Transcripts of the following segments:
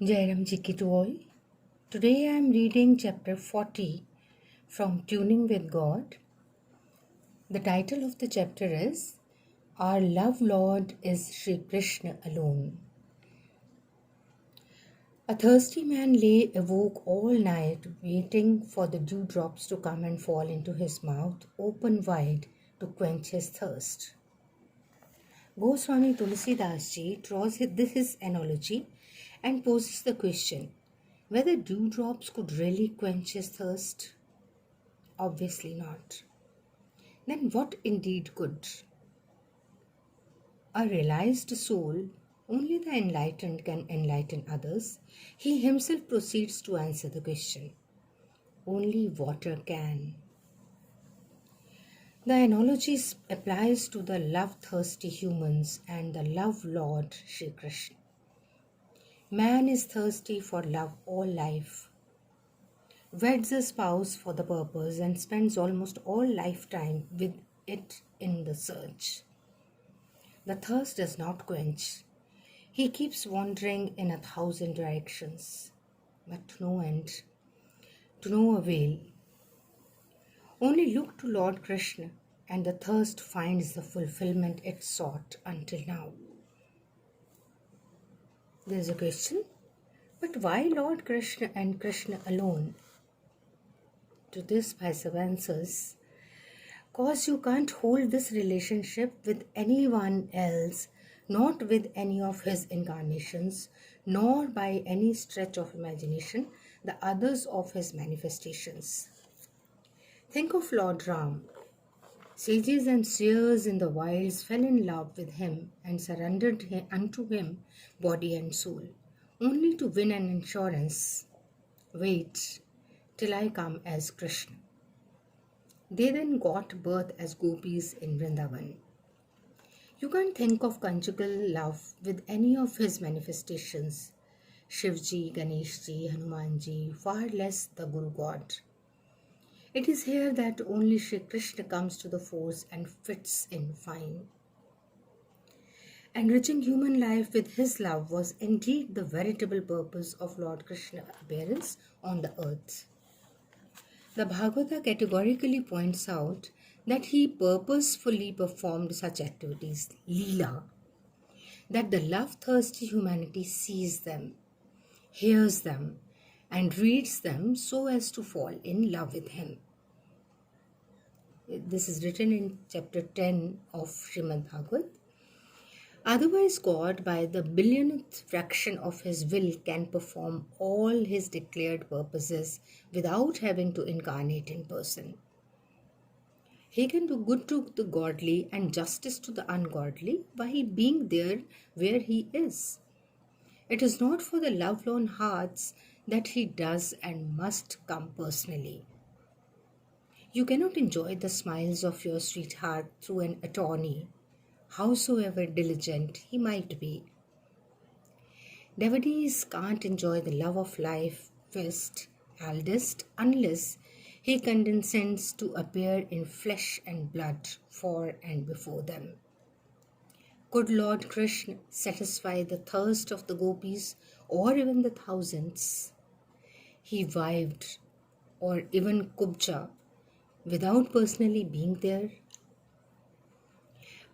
Jairam Ji ki to all. Today I am reading chapter 40 from Tuning with God. The title of the chapter is Our Love Lord is Shri Krishna alone. A thirsty man lay awake all night waiting for the dewdrops to come and fall into his mouth open wide to quench his thirst. Goswami Tulsidas Ji draws his analogy and poses the question whether dewdrops could really quench his thirst. Obviously not. Then what indeed could? A realized soul, only the enlightened can enlighten others. He himself proceeds to answer the question. Only water can. The analogy applies to the love-thirsty humans and the love Lord Shri Krishna. Man is thirsty for love all life, weds a spouse for the purpose and spends almost all lifetime with it in the search. The thirst does not quench. He keeps wandering in 1,000 directions, but to no end, to no avail. Only look to Lord Krishna and the thirst finds the fulfillment it sought until now. There is a question, but why Lord Krishna and Krishna alone? To this Bhaisab answers, cause you can't hold this relationship with anyone else, not with any of his incarnations, nor by any stretch of imagination, the others of his manifestations. Think of Lord Ram. Sages and seers in the wilds fell in love with him and surrendered unto him body and soul, only to win an assurance. Wait till I come as Krishna. They then got birth as gopis in Vrindavan. You can't think of conjugal love with any of his manifestations, Shivji, Ganeshji, Hanumanji, far less the Guru God. It is here that only Shri Krishna comes to the fore and fits in fine. Enriching human life with his love was indeed the veritable purpose of Lord Krishna's appearance on the earth. The Bhagavata categorically points out that he purposefully performed such activities, Leela, that the love-thirsty humanity sees them, hears them, and reads them so as to fall in love with him. This is written in chapter 10 of Srimad Bhagavat. Otherwise, God, by the billionth fraction of his will, can perform all his declared purposes without having to incarnate in person. He can do good to the godly and justice to the ungodly by being there where he is. It is not for the lovelorn hearts that he does and must come personally. You cannot enjoy the smiles of your sweetheart through an attorney, howsoever diligent he might be. Devotees can't enjoy the love of life first, eldest, unless he condescends to appear in flesh and blood for and before them. Could Lord Krishna satisfy the thirst of the gopis or even the thousands he wived, or even Kubja, without personally being there?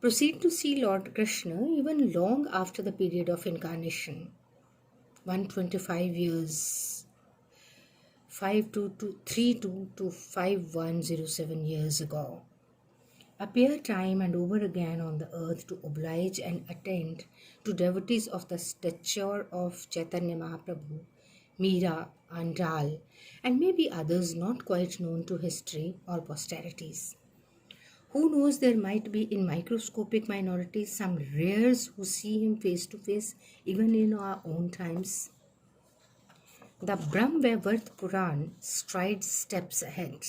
Proceed to see Lord Krishna even long after the period of incarnation, 125 years, 5232 to 5107 years ago. Appear time and over again on the earth to oblige and attend to devotees of the stature of Chaitanya Mahaprabhu, Meera, Andal, and maybe others not quite known to history or posterities. Who knows, there might be in microscopic minorities some rares who see him face to face even in our own times. The Brahmavaivarta Puran strides steps ahead.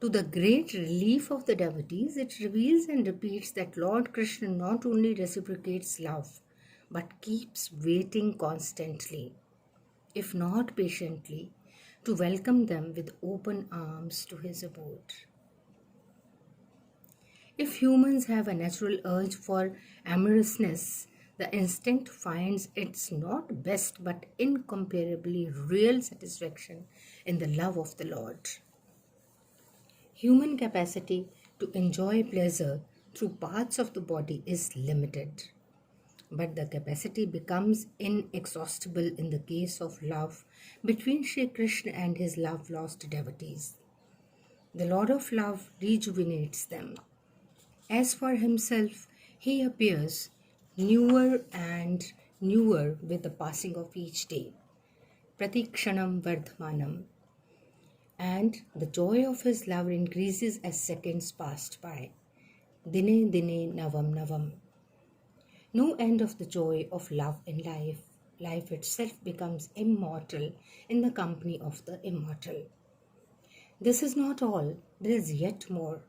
To the great relief of the devotees, it reveals and repeats that Lord Krishna not only reciprocates love, but keeps waiting constantly, if not patiently, to welcome them with open arms to his abode. If humans have a natural urge for amorousness, the instinct finds its not best but incomparably real satisfaction in the love of the Lord. Human capacity to enjoy pleasure through parts of the body is limited, but the capacity becomes inexhaustible in the case of love between Shri Krishna and his love-lost devotees. The Lord of Love rejuvenates them. As for himself, he appears newer and newer with the passing of each day. Pratikshanam vardhamanam. And the joy of his love increases as seconds passed by. Dine dine navam navam. No end of the joy of love in life. Life itself becomes immortal in the company of the immortal. This is not all, there is yet more.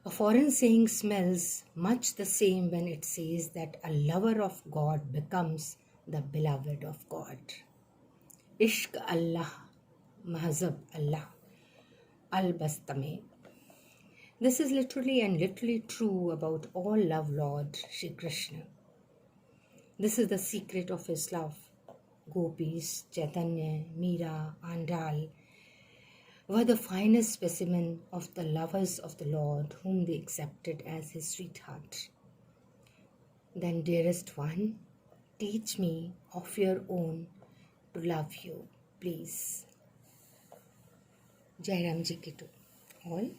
A foreign saying smells much the same when it says that a lover of God becomes the beloved of God. Ishq Allah, Mahzab Allah, Al-Bastame. This is literally true about all love Lord Shri Krishna. This is the secret of his love. Gopis, Chaitanya, Meera, Andal were the finest specimen of the lovers of the Lord whom they accepted as his sweetheart. Then, dearest one, teach me of your own to love you, please. Jai Ram Ji ki to all.